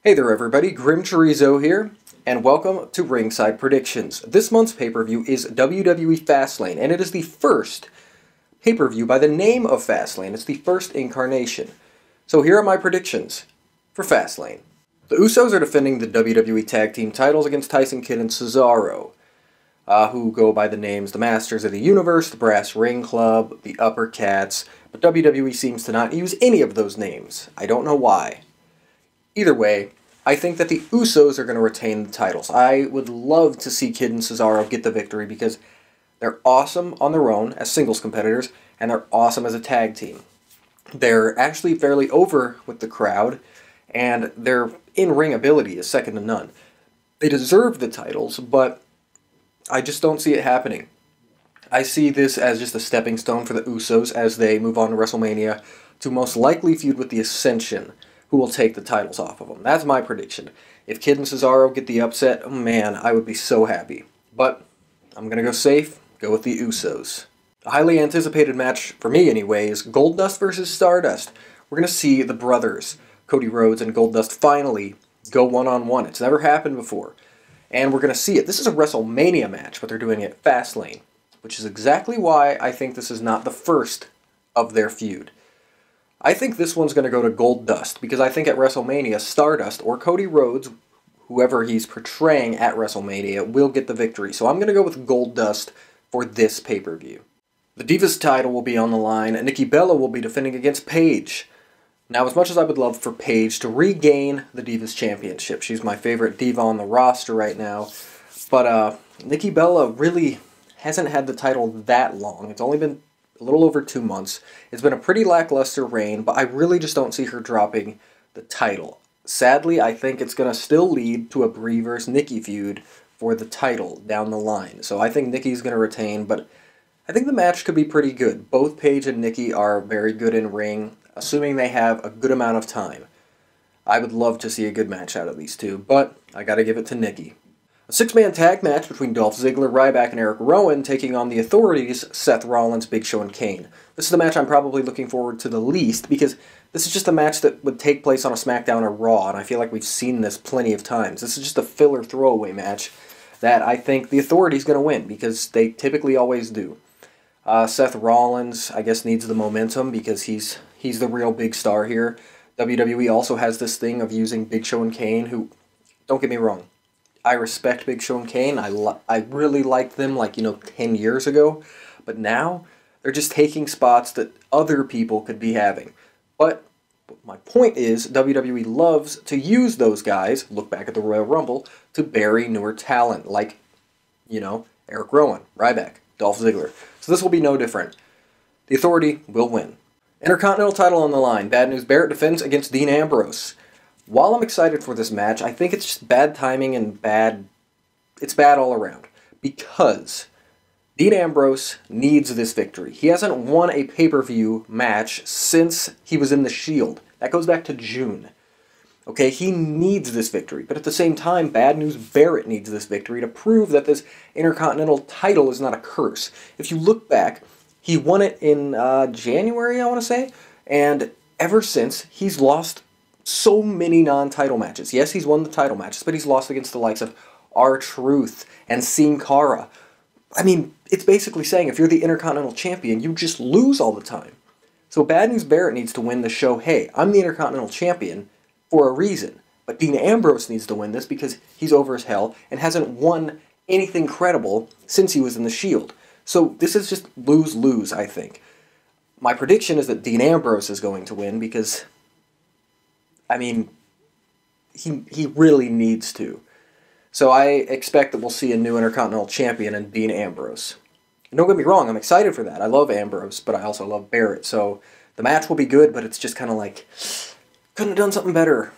Hey there everybody, GrimmChorizo here, and welcome to Ringside Predictions. This month's pay-per-view is WWE Fastlane, and it is the first pay-per-view by the name of Fastlane. It's the first incarnation. So here are my predictions for Fastlane. The Usos are defending the WWE Tag Team titles against Tyson Kidd and Cesaro, who go by the names the Masters of the Universe, the Brass Ring Club, the Upper Cats, but WWE seems to not use any of those names. I don't know why. Either way, I think that the Usos are going to retain the titles. I would love to see Kidd and Cesaro get the victory because they're awesome on their own as singles competitors, and they're awesome as a tag team. They're actually fairly over with the crowd, and their in-ring ability is second to none. They deserve the titles, but I just don't see it happening. I see this as just a stepping stone for the Usos as they move on to WrestleMania to most likely feud with the Ascension, who will take the titles off of them. That's my prediction. If Kidd and Cesaro get the upset, oh man, I would be so happy. But I'm going to go safe, go with the Usos. A highly anticipated match, for me anyway, is Goldust versus Stardust. We're going to see the brothers, Cody Rhodes and Goldust, finally go one-on-one. It's never happened before. And we're going to see it. This is a WrestleMania match, but they're doing it Fastlane, which is exactly why I think this is not the first of their feud. I think this one's going to go to Goldust, because I think at WrestleMania, Stardust or Cody Rhodes, whoever he's portraying at WrestleMania, will get the victory. So I'm going to go with Goldust for this pay-per-view. The Divas title will be on the line, and Nikki Bella will be defending against Paige. Now, as much as I would love for Paige to regain the Divas Championship, she's my favorite diva on the roster right now, but Nikki Bella really hasn't had the title that long. It's only been a little over 2 months. It's been a pretty lackluster reign, but I really just don't see her dropping the title. Sadly, I think it's going to still lead to a Brie vs. Nikki feud for the title down the line. So I think Nikki's going to retain, but I think the match could be pretty good. Both Paige and Nikki are very good in ring, assuming they have a good amount of time. I would love to see a good match out of these two, but I got to give it to Nikki. A six-man tag match between Dolph Ziggler, Ryback, and Eric Rowan taking on the Authorities, Seth Rollins, Big Show, and Kane. This is the match I'm probably looking forward to the least because this is just a match that would take place on a SmackDown or Raw, and I feel like we've seen this plenty of times. This is just a filler throwaway match that I think the Authority's going to win because they typically always do. Seth Rollins, I guess, needs the momentum because he's the real big star here. WWE also has this thing of using Big Show and Kane, who, don't get me wrong, I respect Big Show and Kane. I really liked them, 10 years ago. But now, they're just taking spots that other people could be having. But my point is, WWE loves to use those guys, look back at the Royal Rumble, to bury newer talent, like, Eric Rowan, Ryback, Dolph Ziggler. So this will be no different. The Authority will win. Intercontinental title on the line. Bad News Barrett defends against Dean Ambrose. While I'm excited for this match, I think it's just bad timing and it's bad all around. Because Dean Ambrose needs this victory. He hasn't won a pay-per-view match since he was in the Shield. That goes back to June. Okay, he needs this victory. But at the same time, Bad News Barrett needs this victory to prove that this Intercontinental title is not a curse. If you look back, he won it in January, I want to say. And ever since, he's lost so many non-title matches. Yes, he's won the title matches, but he's lost against the likes of R-Truth and Sin Cara. I mean, it's basically saying if you're the Intercontinental Champion, you just lose all the time. So Bad News Barrett needs to win the show, hey, I'm the Intercontinental Champion for a reason. But Dean Ambrose needs to win this because he's over as hell and hasn't won anything credible since he was in the Shield. So this is just lose-lose, I think. My prediction is that Dean Ambrose is going to win because, I mean, he really needs to. So I expect that we'll see a new Intercontinental Champion in Dean Ambrose. And don't get me wrong, I'm excited for that. I love Ambrose, but I also love Barrett. So the match will be good, but it's just kind of like, couldn't have done something better.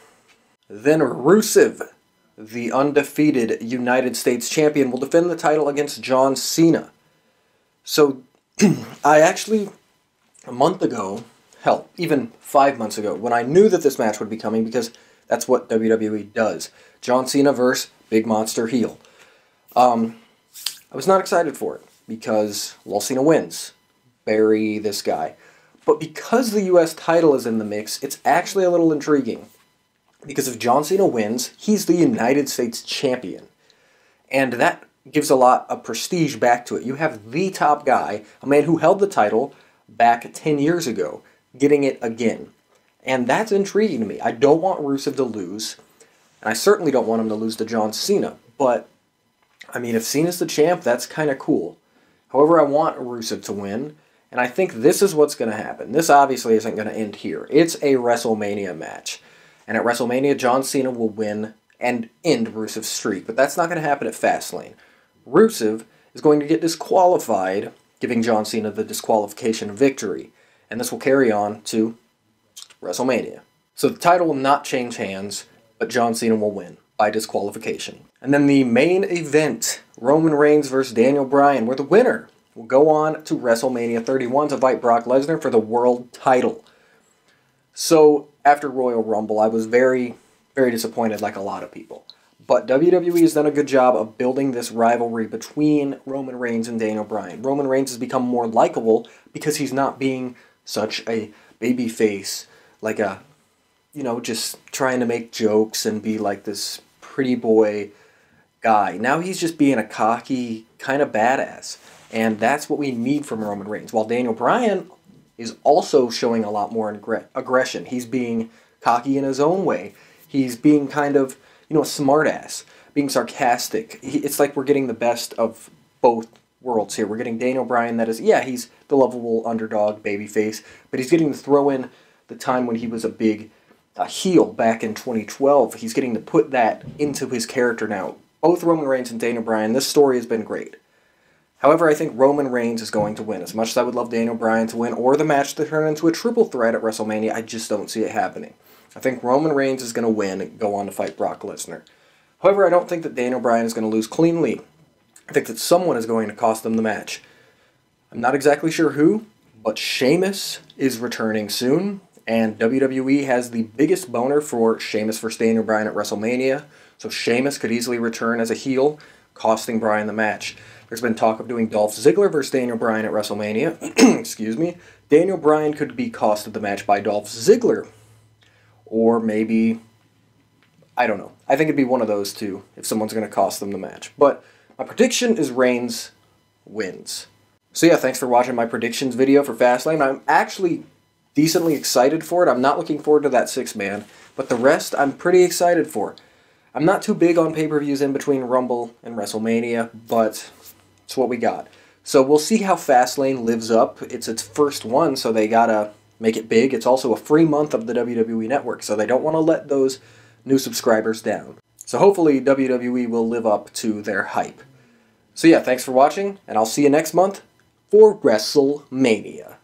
Then Rusev, the undefeated United States Champion, will defend the title against John Cena. So I actually, a month ago, hell, even 5 months ago, when I knew that this match would be coming, because that's what WWE does. John Cena versus Big Monster Heel. I was not excited for it, because, well, Cena wins. Bury this guy. But because the U.S. title is in the mix, it's actually a little intriguing. Because if John Cena wins, he's the United States champion. And that gives a lot of prestige back to it. You have the top guy, a man who held the title back 10 years ago, getting it again. And that's intriguing to me. I don't want Rusev to lose, and I certainly don't want him to lose to John Cena. But, I mean, if Cena's the champ, that's kind of cool. However, I want Rusev to win, and I think this is what's going to happen. This obviously isn't going to end here. It's a WrestleMania match. And at WrestleMania, John Cena will win and end Rusev's streak. But that's not going to happen at Fastlane. Rusev is going to get disqualified, giving John Cena the disqualification victory. And this will carry on to WrestleMania. So the title will not change hands, but John Cena will win by disqualification. And then the main event, Roman Reigns versus Daniel Bryan, where the winner will go on to WrestleMania 31 to fight Brock Lesnar for the world title. So after Royal Rumble, I was very, very disappointed, like a lot of people. But WWE has done a good job of building this rivalry between Roman Reigns and Daniel Bryan. Roman Reigns has become more likable because he's not being such a babyface, like a, you know, just trying to make jokes and be like this pretty boy guy. Now he's just being a cocky kind of badass. And that's what we need from Roman Reigns. While Daniel Bryan is also showing a lot more aggression. He's being cocky in his own way. He's being kind of, you know, a smartass, being sarcastic. It's like we're getting the best of both worlds here. We're getting Daniel Bryan that is, yeah, he's the lovable underdog babyface, but he's getting to throw in the time when he was a big heel back in 2012. He's getting to put that into his character now. Both Roman Reigns and Daniel Bryan, this story has been great. However, I think Roman Reigns is going to win. As much as I would love Daniel Bryan to win, or the match to turn into a triple threat at WrestleMania, I just don't see it happening. I think Roman Reigns is going to win and go on to fight Brock Lesnar. However, I don't think that Daniel Bryan is going to lose cleanly. I think that someone is going to cost them the match. I'm not exactly sure who, but Sheamus is returning soon, and WWE has the biggest boner for Sheamus versus Daniel Bryan at WrestleMania, so Sheamus could easily return as a heel, costing Bryan the match. There's been talk of doing Dolph Ziggler versus Daniel Bryan at WrestleMania. Excuse me. Daniel Bryan could be costed the match by Dolph Ziggler. Or maybe, I don't know. I think it'd be one of those two if someone's going to cost them the match. But my prediction is Reigns wins. So yeah, thanks for watching my predictions video for Fastlane. I'm actually decently excited for it. I'm not looking forward to that 6-man. But the rest, I'm pretty excited for. I'm not too big on pay-per-views in between Rumble and WrestleMania, but it's what we got. So we'll see how Fastlane lives up. It's its first one, so they gotta make it big. It's also a free month of the WWE Network, so they don't want to let those new subscribers down. So hopefully WWE will live up to their hype. So yeah, thanks for watching, and I'll see you next month for WrestleMania.